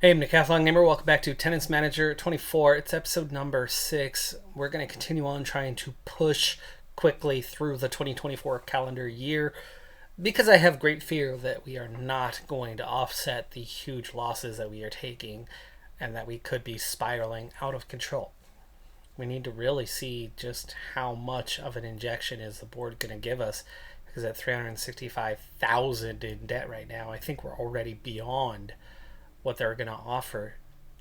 Hey, I'm Decathlon Gamer. Welcome back to Tennis Manager 24. It's episode number 6. We're going to continue on trying to push quickly through the 2024 calendar year because I have great fear that we are not going to offset the huge losses that we are taking and that we could be spiraling out of control. We need to really see just how much of an injection is the board going to give us, because at 365,000 in debt right now, I think we're already beyond what they're going to offer.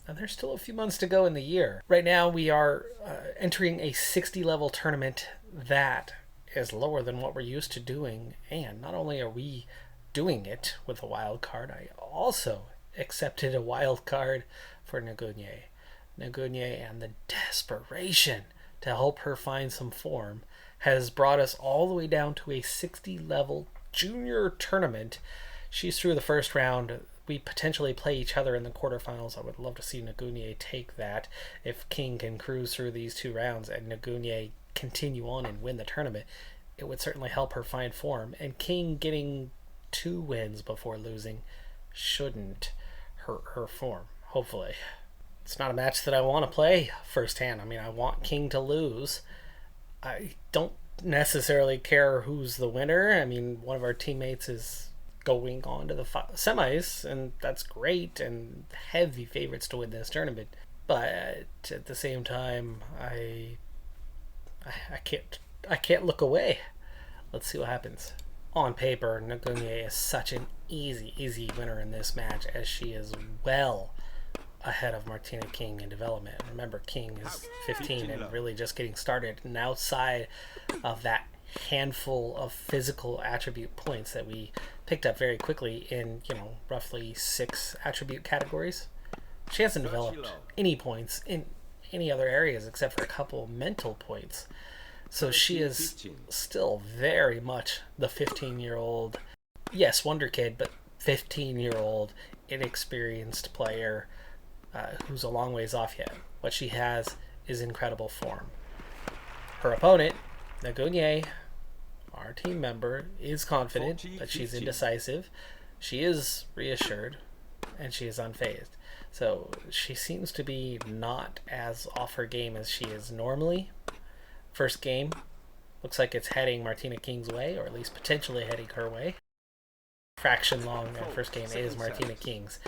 And there's still a few months to go in the year. Right now, we are entering a 60 level tournament that is lower than what we're used to doing. And not only are we doing it with a wild card, I also accepted a wild card for Nagunye. Nagunye, and the desperation to help her find some form has brought us all the way down to a 60 level junior tournament. She's through the first round. We potentially play each other in the quarterfinals. I would love to see Nagunye take that. If King can cruise through these 2 rounds and Nagunye continue on and win the tournament, it would certainly help her find form. And King getting 2 wins before losing shouldn't hurt her form, hopefully. It's not a match that I want to play firsthand. I mean, I want King to lose. I don't necessarily care who's the winner. I mean, one of our teammates is going on to the semis, and that's great, and heavy favorites to win this tournament. But at the same time, I can't look away. Let's see what happens. On paper, Nagunye is such an easy winner in this match, as she is well ahead of Martina King in development. Remember, King is 15 and really just getting started, and outside of that handful of physical attribute points that we picked up very quickly in, roughly 6 attribute categories, she hasn't developed any points in any other areas except for a couple mental points. So she is still very much the 15-year-old, yes, wonder kid, but 15-year-old inexperienced player who's a long ways off yet. What she has is incredible form. Her opponent, Nagunye, our team member, is confident, but she's indecisive. She is reassured, and she is unfazed. So she seems to be not as off her game as she is normally. First game looks like it's heading Martina King's way, or at least potentially heading her way. Fraction long, and first game is Martina King's.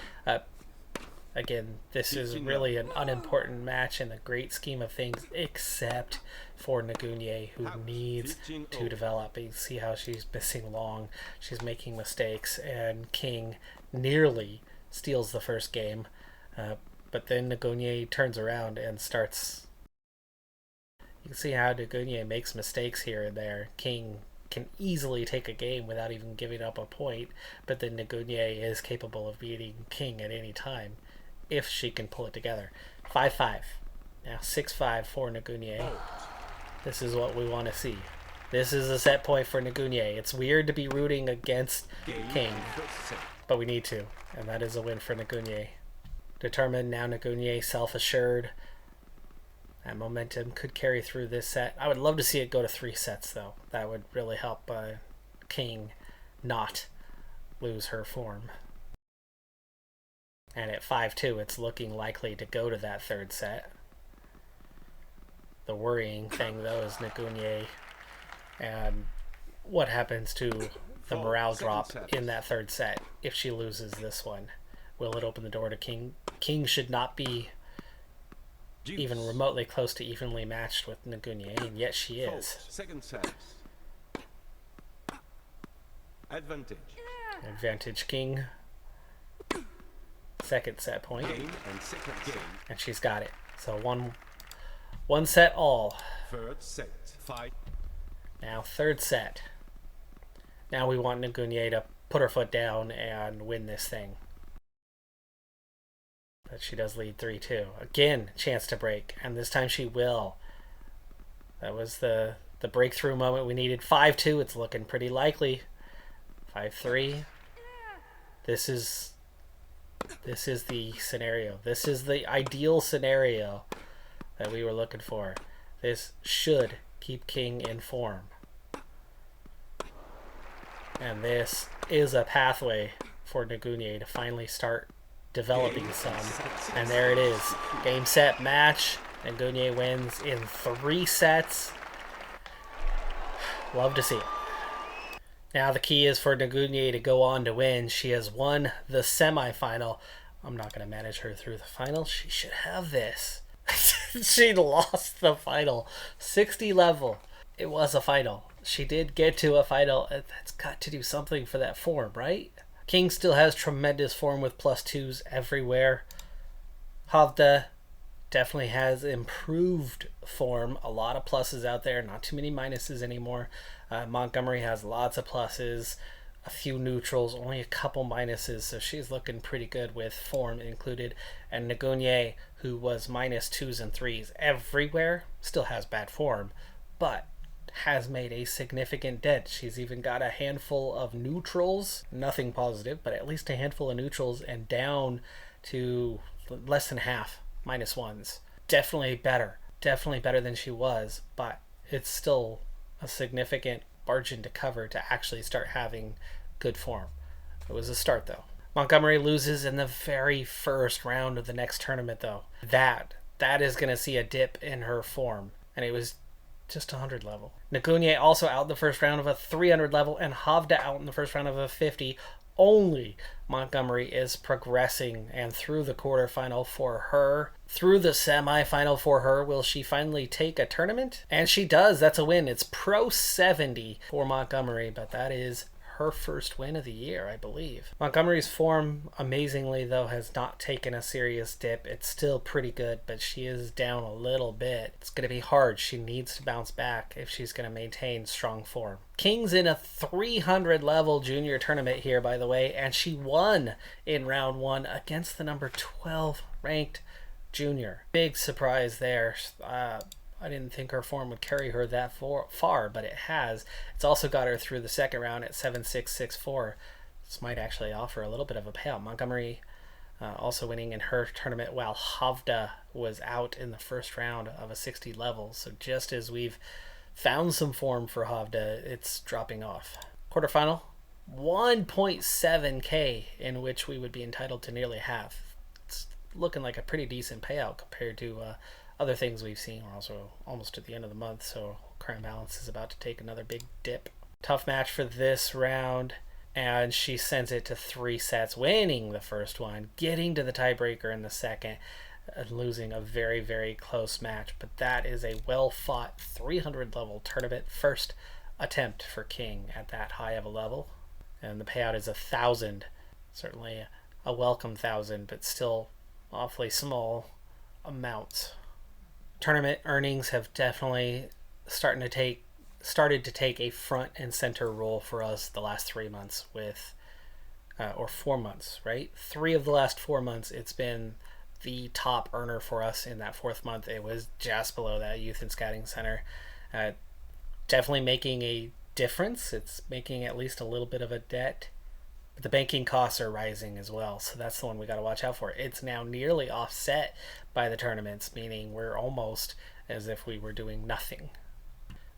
Again, this is really an unimportant match in the great scheme of things, except for Nagunye, who needs to develop. You see how she's missing long, she's making mistakes, and King nearly steals the first game. But then Nagunye turns around and starts. You can see how Nagunye makes mistakes here and there. King can easily take a game without even giving up a point, but then Nagunye is capable of beating King at any time if she can pull it together. 5-5. Now 6-5 for Nagunye. This is what we want to see. This is a set point for Nagunye. It's weird to be rooting against King, but we need to, and that is a win for Nagunye. Determined, now Nagunye self-assured. That momentum could carry through this set. I would love to see it go to 3 sets, though. That would really help King not lose her form. And at 5-2, it's looking likely to go to that 3rd set. The worrying thing, though, is Nagunye and what happens to the morale drop in that 3rd set if she loses this one. Will it open the door to King? King should not be even remotely close to evenly matched with Nagunye, and yet she is. Second set. Advantage. Advantage King. Second set point. And she's got it. So one set all. 3rd set. Fight. Now 3rd set. Now we want Nagunye to put her foot down and win this thing. But she does lead 3-2. Again, chance to break, and this time she will. That was the breakthrough moment we needed. 5-2, it's looking pretty likely. 5-3. This is the scenario. This is the ideal scenario that we were looking for. This should keep King in form. And this is a pathway for Nagunye to finally start developing some. And there it is. Game, set, match. Nguyen wins in 3 sets. Love to see it. Now the key is for Nguyen to go on to win. She has won the semifinal. I'm not going to manage her through the final. She should have this. She lost the final. 60 level. It was a final. She did get to a final. That's got to do something for that form, right? King still has tremendous form with +2s everywhere. Havda definitely has improved form. A lot of pluses out there. Not too many minuses anymore. Montgomery has lots of pluses. A few neutrals. Only a couple minuses. So she's looking pretty good with form included. And Nguyen, who was -2s and 3s everywhere, still has bad form. But has made a significant dent. She's even got a handful of neutrals, nothing positive, but at least a handful of neutrals, and down to less than half -1s. Definitely better than she was, but it's still a significant margin to cover to actually start having good form. It was a start though. Montgomery loses in the very first round of the next tournament though. That is going to see a dip in her form, and it was just 100 level. Nguyen also out in the first round of a 300 level, and Havda out in the first round of a 50. Only Montgomery is progressing, and through the quarterfinal for her, through the semifinal for her. Will she finally take a tournament? And she does. That's a win. It's Pro 70 for Montgomery, but that is her first win of the year, I believe. Montgomery's form, amazingly though, has not taken a serious dip. It's still pretty good, but she is down a little bit. It's going to be hard. She needs to bounce back if she's going to maintain strong form. King's in a 300 level junior tournament here, by the way, and she won in round 1 against the number 12 ranked junior. Big surprise there. I didn't think her form would carry her that far, but it has. It's also got her through the second round at 7-6-6-4. This might actually offer a little bit of a payout. Montgomery also winning in her tournament, while Havda was out in the first round of a 60 level. So just as we've found some form for Havda, it's dropping off. Quarterfinal, 1.7K, in which we would be entitled to nearly half. It's looking like a pretty decent payout compared to other things we've seen. We're also almost at the end of the month, so Crown Balance is about to take another big dip. Tough match for this round, and she sends it to 3 sets, winning the first one, getting to the tiebreaker in the second, and losing a very, very close match. But that is a well-fought 300 level tournament. First attempt for King at that high of a level, and the payout is 1,000. Certainly a welcome 1,000, but still awfully small amounts. Tournament earnings have definitely started to take a front and center role for us the last 3 months or 4 months, right? 3 of the last 4 months, it's been the top earner for us. In that 4th month, it was just below that Youth and Scouting Center. Definitely making a difference. It's making at least a little bit of a dent. But the banking costs are rising as well, so that's the one we got to watch out for. It's now nearly offset by the tournaments, meaning we're almost as if we were doing nothing.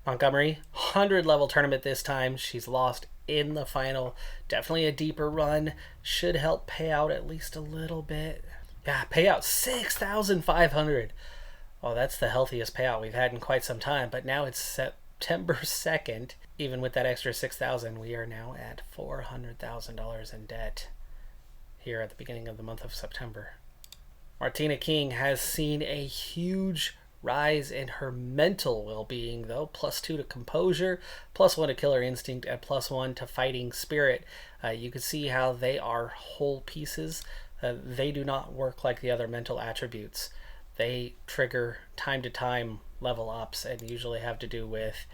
Montgomery, 100 level tournament this time. She's lost in the final. Definitely a deeper run. Should help pay out at least a little bit. Yeah, payout 6,500. Oh, that's the healthiest payout we've had in quite some time, but now it's September 2nd. Even with that extra 6,000, we are now at $400,000 in debt here at the beginning of the month of September. Martina King has seen a huge rise in her mental well-being, though. +2 to composure, +1 to killer instinct, and +1 to fighting spirit. You can see how they are whole pieces. They do not work like the other mental attributes. They trigger time to time level ups and usually have to do with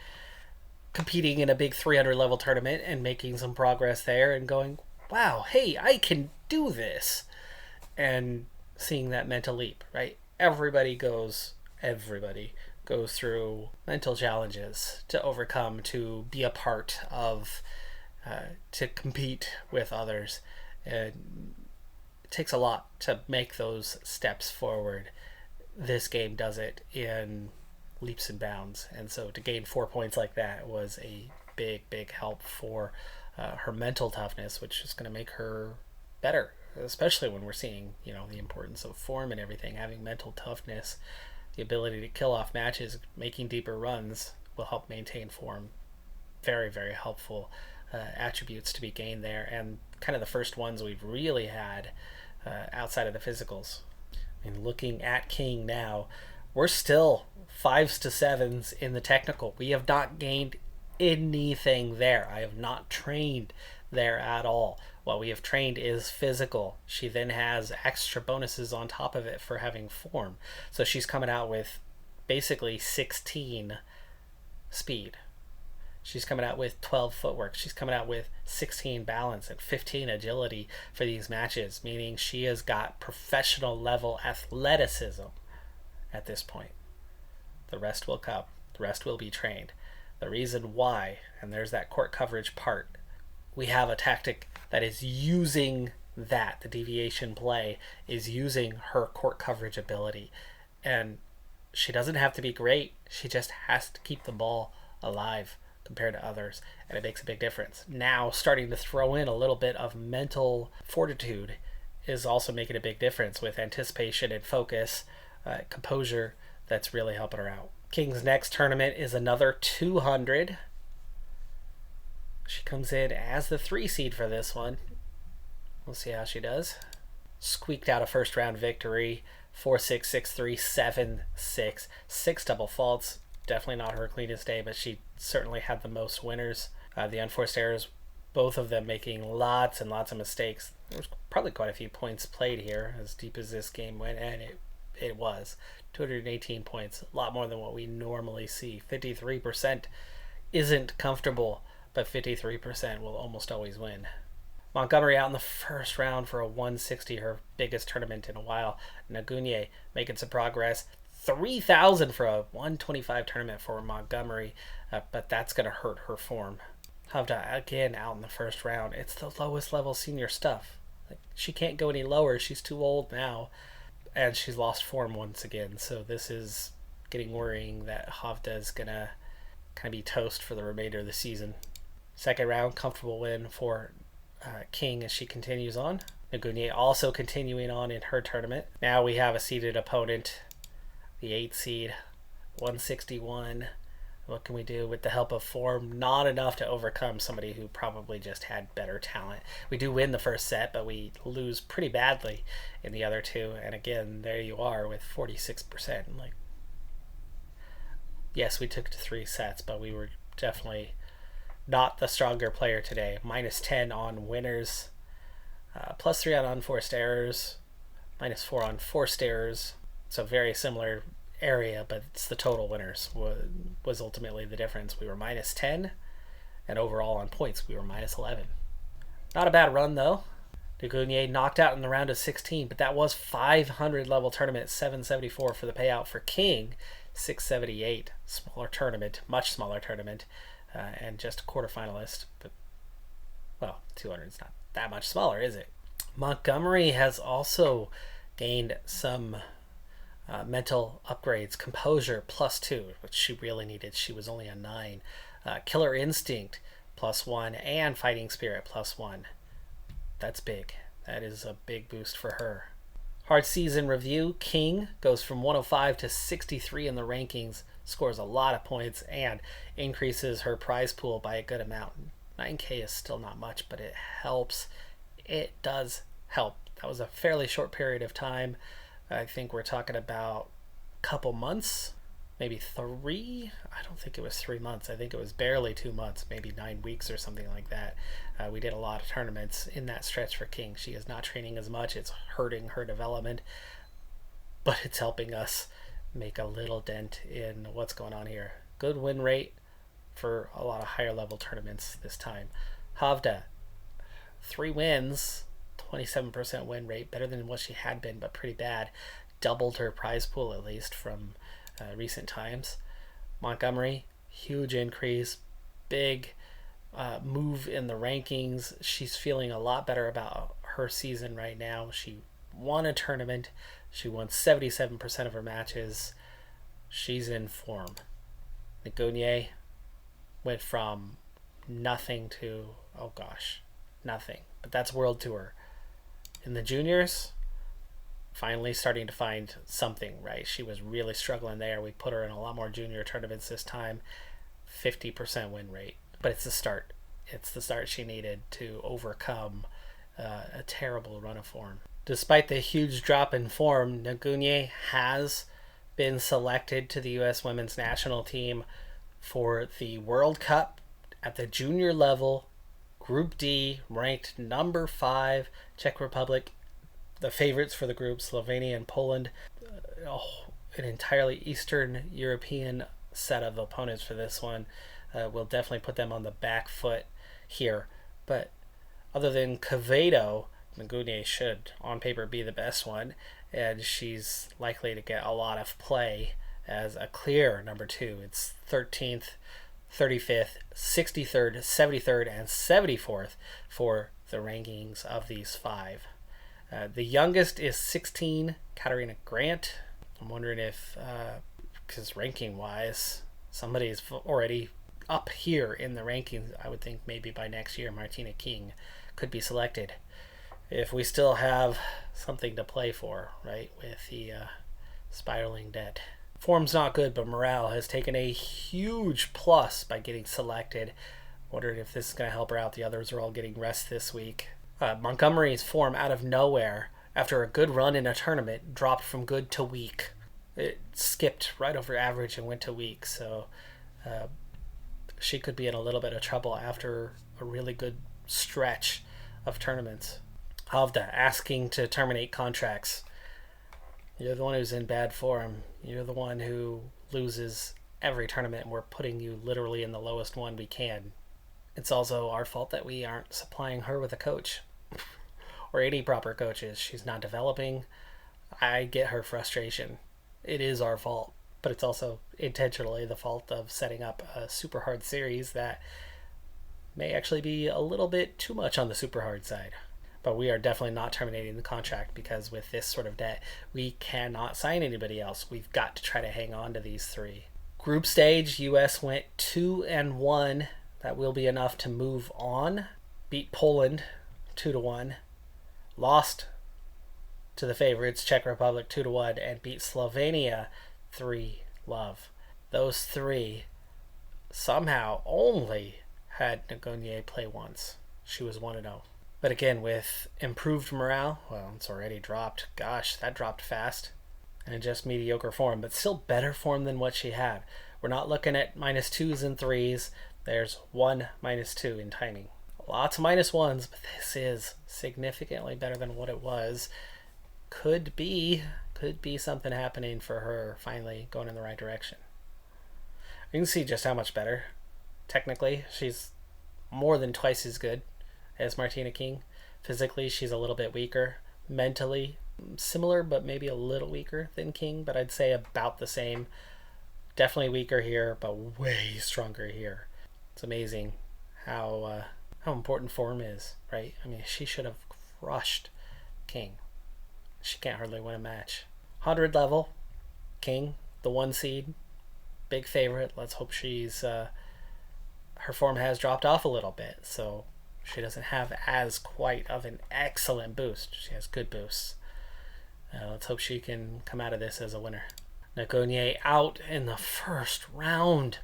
competing in a big 300 level tournament and making some progress there and going, wow, hey, I can do this, and seeing that mental leap, right? Everybody goes through mental challenges to overcome, to be a part of, to compete with others. And it takes a lot to make those steps forward. This game does it in leaps and bounds, and so to gain 4 points like that was a big help for her mental toughness, which is going to make her better, especially when we're seeing, the importance of form and everything. Having mental toughness, the ability to kill off matches, making deeper runs will help maintain form. Very, very helpful attributes to be gained there, and kind of the first ones we've really had outside of the physicals. I mean, looking at King now, we're still 5s to 7s in the technical. We have not gained anything there. I have not trained there at all. What we have trained is physical. She then has extra bonuses on top of it for having form. So she's coming out with basically 16 speed. She's coming out with 12 footwork. She's coming out with 16 balance and 15 agility for these matches, meaning she has got professional level athleticism at this point. The rest will come. The rest will be trained. The reason why, and there's that court coverage part, we have a tactic that is using that. The deviation play is using her court coverage ability. And she doesn't have to be great. She just has to keep the ball alive compared to others, and it makes a big difference. Now, starting to throw in a little bit of mental fortitude is also making a big difference with anticipation and focus, composure. That's really helping her out. King's next tournament is another 200. She comes in as the 3 seed for this one. We'll see how she does. Squeaked out a first round victory. 4-6, 6-3, 7-6. 6 double faults. Definitely not her cleanest day, but she certainly had the most winners. The unforced errors, both of them making lots and lots of mistakes. There was probably quite a few points played here, as deep as this game went, and it was. 218 points, a lot more than what we normally see. 53% isn't comfortable, but 53% will almost always win. Montgomery out in the first round for a 160, her biggest tournament in a while. Nagunye making some progress. 3,000 for a 125 tournament for Montgomery, but that's going to hurt her form. Havda again out in the first round. It's the lowest level senior stuff. She can't go any lower. She's too old now, and she's lost form once again. So this is getting worrying that Havda is going to kind of be toast for the remainder of the season. Second round, comfortable win for King as she continues on. Nagunye also continuing on in her tournament. Now we have a seeded opponent. The 8 seed, 161. What can we do with the help of form? Not enough to overcome somebody who probably just had better talent. We do win the first set, but we lose pretty badly in the other two. And again, there you are with 46%. Yes, we took it to 3 sets, but we were definitely not the stronger player today. -10 on winners, +3 on unforced errors, -4 on forced errors. So very similar area, but it's the total winners was ultimately the difference. We were -10, and overall on points we were -11. Not a bad run though. Nagunye knocked out in the round of 16, but that was 500 level tournament. 774 for the payout for King. 678 smaller tournament, much smaller tournament, and just a quarterfinalist. But well, 200 is not that much smaller, is it? Montgomery has also gained some mental upgrades. Composure +2, which she really needed. She was only a 9. Killer instinct +1, and fighting spirit +1. That's big. That is a big boost for her. Hard season review. King goes from 105 to 63 in the rankings, scores a lot of points, and increases her prize pool by a good amount. 9K is still not much, but it helps. It does help. That was a fairly short period of time. I think we're talking about a couple months, maybe 3. I don't think it was 3 months. I think it was barely 2 months, maybe 9 weeks or something like that. We did a lot of tournaments in that stretch for King. She is not training as much. It's hurting her development, but it's helping us make a little dent in what's going on here. Good win rate for a lot of higher level tournaments this time. Havda, 3 wins. 27% win rate, better than what she had been, but pretty bad. Doubled her prize pool, at least, from recent times. Montgomery, huge increase, big move in the rankings. She's feeling a lot better about her season right now. She won a tournament. She won 77% of her matches. She's in form. Nagunye went from nothing to, nothing. But that's World Tour. In the juniors, finally starting to find something, right? She was really struggling there. We put her in a lot more junior tournaments this time. 50% win rate. But it's the start. It's the start she needed to overcome a terrible run of form. Despite the huge drop in form, Nagunye has been selected to the U.S. women's national team for the World Cup at the junior level, Group D, ranked number 5, Czech Republic, the favorites for the group, Slovenia and Poland. An entirely Eastern European set of opponents for this one. We'll definitely put them on the back foot here. But other than Quevedo, Nagunye should, on paper, be the best one, and she's likely to get a lot of play as a clear number 2. It's 13th, 35th, 63rd, 73rd, and 74th for the rankings of these 5. The youngest is 16, Katarina Grant. I'm wondering if, because ranking-wise, somebody's already up here in the rankings. I would think maybe by next year, Martina King could be selected. If we still have something to play for, right, with the spiraling debt. Form's not good, but morale has taken a huge plus by getting selected. Wondering if this is going to help her out. The others are all getting rest this week. Montgomery's form out of nowhere, after a good run in a tournament, dropped from good to weak. It skipped right over average and went to weak, so she could be in a little bit of trouble after a really good stretch of tournaments. Havda asking to terminate contracts. You're the one who's in bad form. You're the one who loses every tournament, and we're putting you literally in the lowest one we can. It's also our fault that we aren't supplying her with a coach or any proper coaches. She's not developing. I get her frustration. It is our fault, but it's also intentionally the fault of setting up a super hard series that may actually be a little bit too much on the super hard side. But we are definitely not terminating the contract, because with this sort of debt, we cannot sign anybody else. We've got to try to hang on to these 3. Group stage, US went 2-1. That will be enough to move on. Beat Poland 2-1. Lost to the favorites, Czech Republic 2-1, and beat Slovenia 3-0. Those 3 somehow only had Nagunye play once. She was 1-0. But again, with improved morale, well, it's already dropped. Gosh, that dropped fast. And just mediocre form, but still better form than what she had. We're not looking at -2s and 3s. There's 1 -2 in timing. Lots of -1s, but this is significantly better than what it was. Could be something happening for her finally going in the right direction. You can see just how much better. Technically, she's more than twice as good as Martina King. Physically, she's a little bit weaker. Mentally, similar, but maybe a little weaker than King, but I'd say about the same. Definitely weaker here, but way stronger here. It's amazing how important form is, right? I mean, she should have crushed King. She can't hardly win a match. 100 level, King, the 1 seed, big favorite. Let's hope she's her form has dropped off a little bit, so she doesn't have as quite of an excellent boost. She has good boosts. Let's hope she can come out of this as a winner. Nagunye out in the first round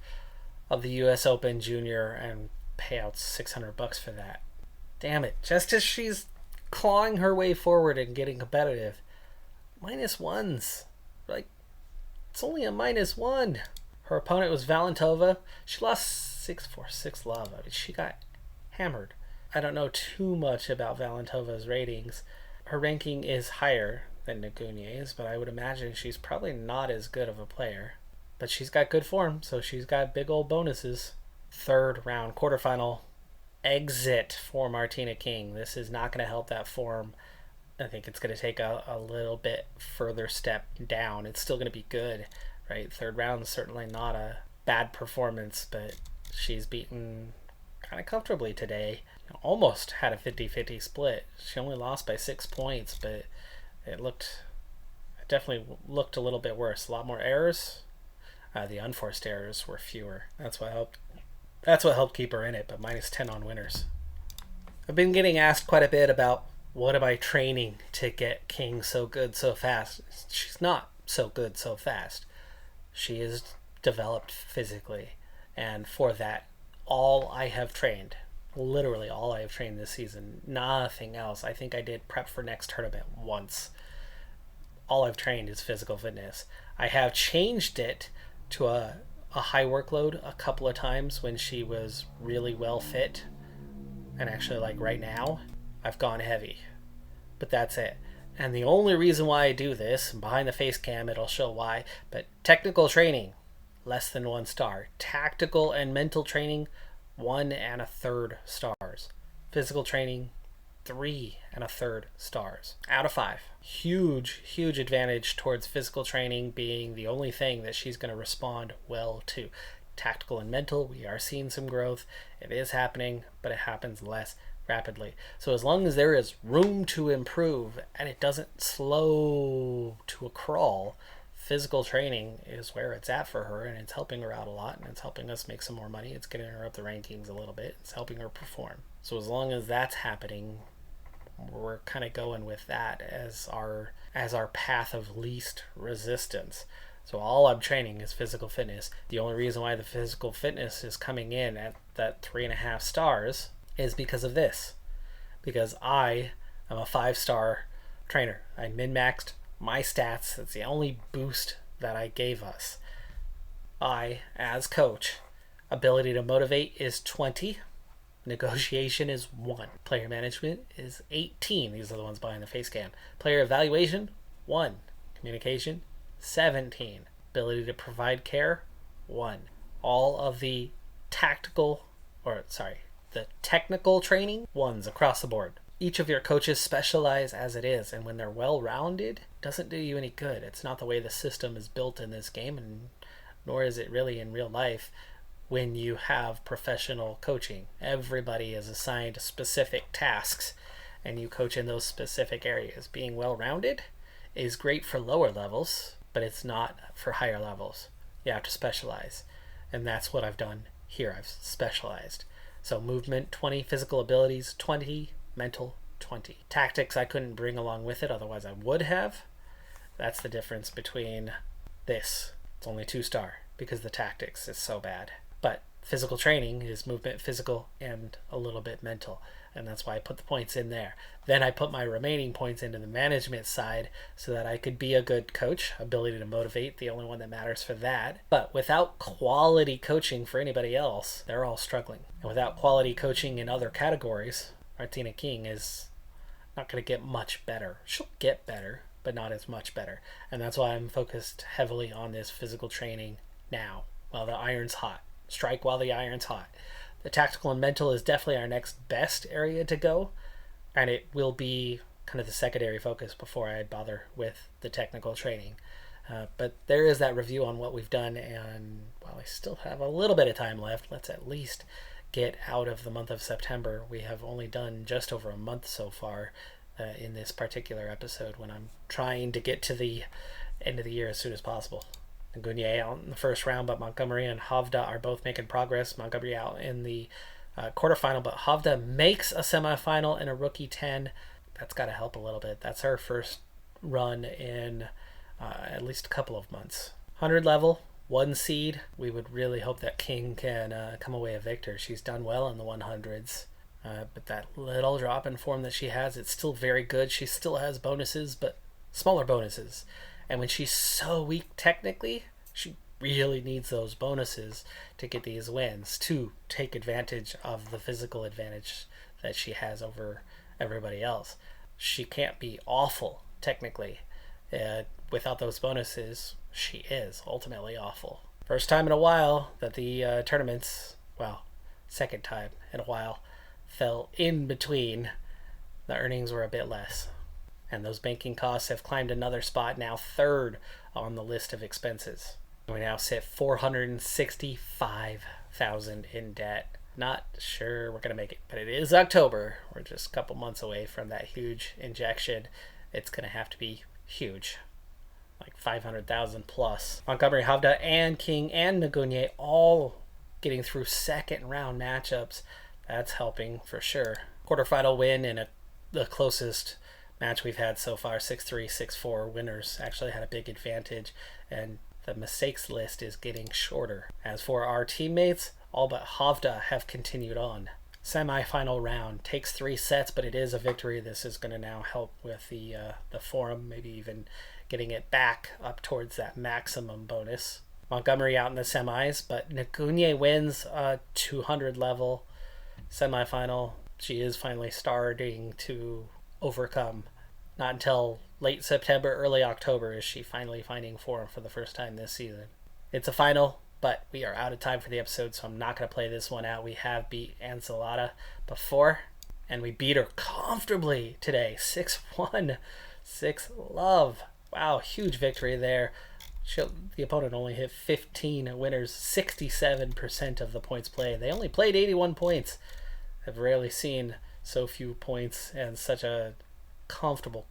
of the U.S. Open Junior, and payouts $600 for that. Damn it. Just as she's clawing her way forward and getting competitive, -1s. Like, it's only a -1. Her opponent was Valentova. She lost 6-4, 6-love. I mean, she got hammered. I don't know too much about Valentova's ratings. Her ranking is higher than Nagunye's, but I would imagine she's probably not as good of a player. But she's got good form, so she's got big old bonuses. 3rd round, quarterfinal exit for Martina King. This is not going to help that form. I think it's going to take a little bit further step down. It's still going to be good, right? 3rd round is certainly not a bad performance, but she's beaten kind of comfortably today. Almost had a 50-50 split. She only lost by 6 points, but it definitely looked a little bit worse. A lot more errors. The unforced errors were fewer. That's what helped keep her in it, but -10 on winners. I've been getting asked quite a bit about what am I training to get King so good so fast? She's not so good so fast. She is developed physically. And for that, all I have trained, literally all I have trained this season, nothing else. I think I did prep for next tournament once. All I've trained is physical fitness. I have changed it to a high workload a couple of times when she was really well fit. And actually, like right now, I've gone heavy. But that's it. And the only reason why I do this, behind the face cam it'll show why, but technical training, less than 1 star. Tactical and mental training, 1 1/3 stars. Physical training, 3 1/3 stars out of 5. Huge advantage towards physical training being the only thing that she's going to respond well to. Tactical and mental, we are seeing some growth. It is happening, but it happens less rapidly. So as long as there is room to improve and it doesn't slow to a crawl, physical training is where it's at for her, and it's helping her out a lot, and it's helping us make some more money. It's getting her up the rankings a little bit. It's helping her perform. So as long as that's happening, we're kind of going with that as our path of least resistance. So all I'm training is physical fitness. The only reason why the physical fitness is coming in at that 3.5 stars is because of this. Because I am a 5-star trainer. I min-maxed my stats. That's the only boost that I gave us. I, as coach, ability to motivate is 20. Negotiation is 1. Player management is 18. These are the ones behind the face cam. Player evaluation, 1. Communication, 17. Ability to provide care, 1. All of the the technical training, 1s across the board. Each of your coaches specialize as it is, and when they're well-rounded, it doesn't do you any good. It's not the way the system is built in this game, and nor is it really in real life when you have professional coaching. Everybody is assigned specific tasks, and you coach in those specific areas. Being well-rounded is great for lower levels, but it's not for higher levels. You have to specialize, and that's what I've done here. I've specialized. So movement, 20. Physical abilities, 20. Mental, 20. Tactics I couldn't bring along with it, otherwise I would have. That's the difference between this. It's only 2-star because the tactics is so bad. But physical training is movement, physical, and a little bit mental. And that's why I put the points in there. Then I put my remaining points into the management side so that I could be a good coach. Ability to motivate, the only one that matters for that. But without quality coaching for anybody else, they're all struggling. And without quality coaching in other categories, Martina King is not going to get much better. She'll get better, but not as much better. And that's why I'm focused heavily on this physical training now, while the iron's hot. Strike while the iron's hot. The tactical and mental is definitely our next best area to go, and it will be kind of the secondary focus before I bother with the technical training. But there is that review on what we've done, and while I still have a little bit of time left, let's at least get out of the month of September. We have only done just over a month so far in this particular episode, when I'm trying to get to the end of the year as soon as possible. Ngunier out in the first round, but Montgomery and Havda are both making progress. Montgomery out in the quarterfinal, but Havda makes a semifinal in a rookie 10. That's got to help a little bit. That's her first run in at least a couple of months. 100 level, 1 seed. We would really hope that King can come away a victor. She's done well in the 100s. But that little drop in form that she has, it's still very good. She still has bonuses, but smaller bonuses. And when she's so weak technically, she really needs those bonuses to get these wins, to take advantage of the physical advantage that she has over everybody else. She can't be awful technically. Without those bonuses, she is ultimately awful. First time in a while that the tournaments, second time in a while, fell in between. The earnings were a bit less. And those banking costs have climbed another spot, now 3rd on the list of expenses. We now sit $465,000 in debt. Not sure we're going to make it, but it is October. We're just a couple months away from that huge injection. It's going to have to be huge, like 500,000 plus. Montgomery, Havda, and King and Ngunier all getting through second round matchups. That's helping for sure. Quarterfinal win in a the closest match we've had so far. 6-3, 6-4 winners actually had a big advantage, and the mistakes list is getting shorter. As for our teammates, all but Havda have continued on. Semi-final round takes 3 sets, but it is a victory. This is going to now help with the forum, maybe even getting it back up towards that maximum bonus. Montgomery out in the semis, but Nagunye wins a 200 level semi-final. She is finally starting to overcome. Not until late September, early October is she finally finding form for the first time this season. It's a final, but we are out of time for the episode, so I'm not going to play this one out. We have beat Ancelata before, and we beat her comfortably today. 6-1, 6-love. Wow, huge victory there. The opponent only hit 15 winners, 67% of the points played. They only played 81 points. I've rarely seen so few points and such a comfortable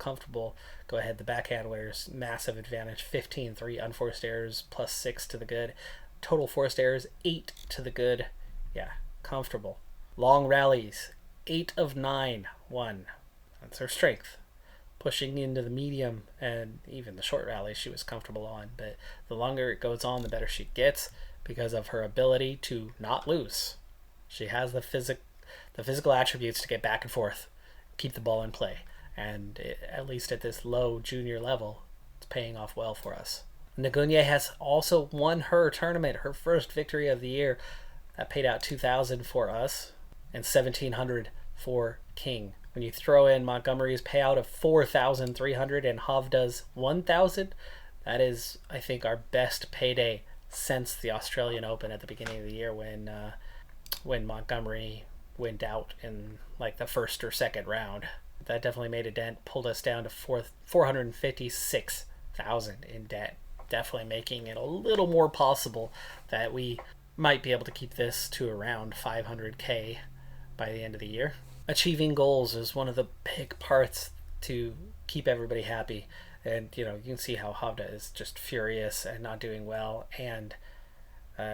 go ahead. The backhanders, massive advantage. 15-3 unforced errors, plus 6 to the good. Total forced errors, 8 to the good. Yeah, comfortable. Long rallies, 8 of 9 won. That's her strength. Pushing into the medium and even the short rallies she was comfortable on. But the longer it goes on, the better she gets because of her ability to not lose. She has the physical attributes to get back and forth, keep the ball in play. And at least at this low junior level, it's paying off well for us. Nagunye has also won her tournament, her first victory of the year. That paid out $2,000 for us and $1,700 for King. When you throw in Montgomery's payout of $4,300 and Havda's $1,000, that is, I think, our best payday since the Australian Open at the beginning of the year when Montgomery went out in like the first or second round. That definitely made a dent, pulled us down to $456,000 in debt. Definitely making it a little more possible that we might be able to keep this to around $500K by the end of the year. Achieving goals is one of the big parts to keep everybody happy. And, you can see how Havda is just furious and not doing well. And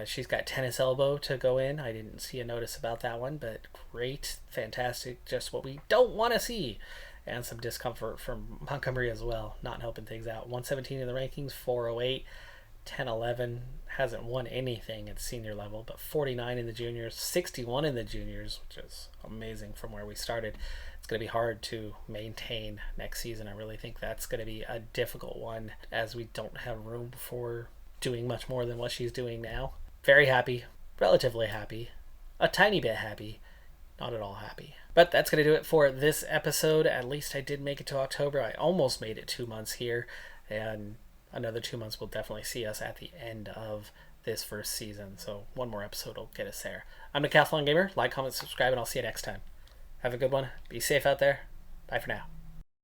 she's got tennis elbow to go in. I didn't see a notice about that one, but great, fantastic, just what we don't want to see. And some discomfort from Montgomery as well, not helping things out. 117 in the rankings, 408, 10-11. Hasn't won anything at senior level, but 49 in the juniors, 61 in the juniors, which is amazing from where we started. It's going to be hard to maintain next season. I really think that's going to be a difficult one as we don't have room for doing much more than what she's doing now. Very happy, relatively happy, a tiny bit happy, not at all happy. But that's going to do it for this episode. At least I did make it to October. I almost made it 2 months here, and another 2 months will definitely see us at the end of this first season. So one more episode will get us there. I'm Decathlon Gamer. Like, comment, subscribe, and I'll see you next time. Have a good one. Be safe out there. Bye for now.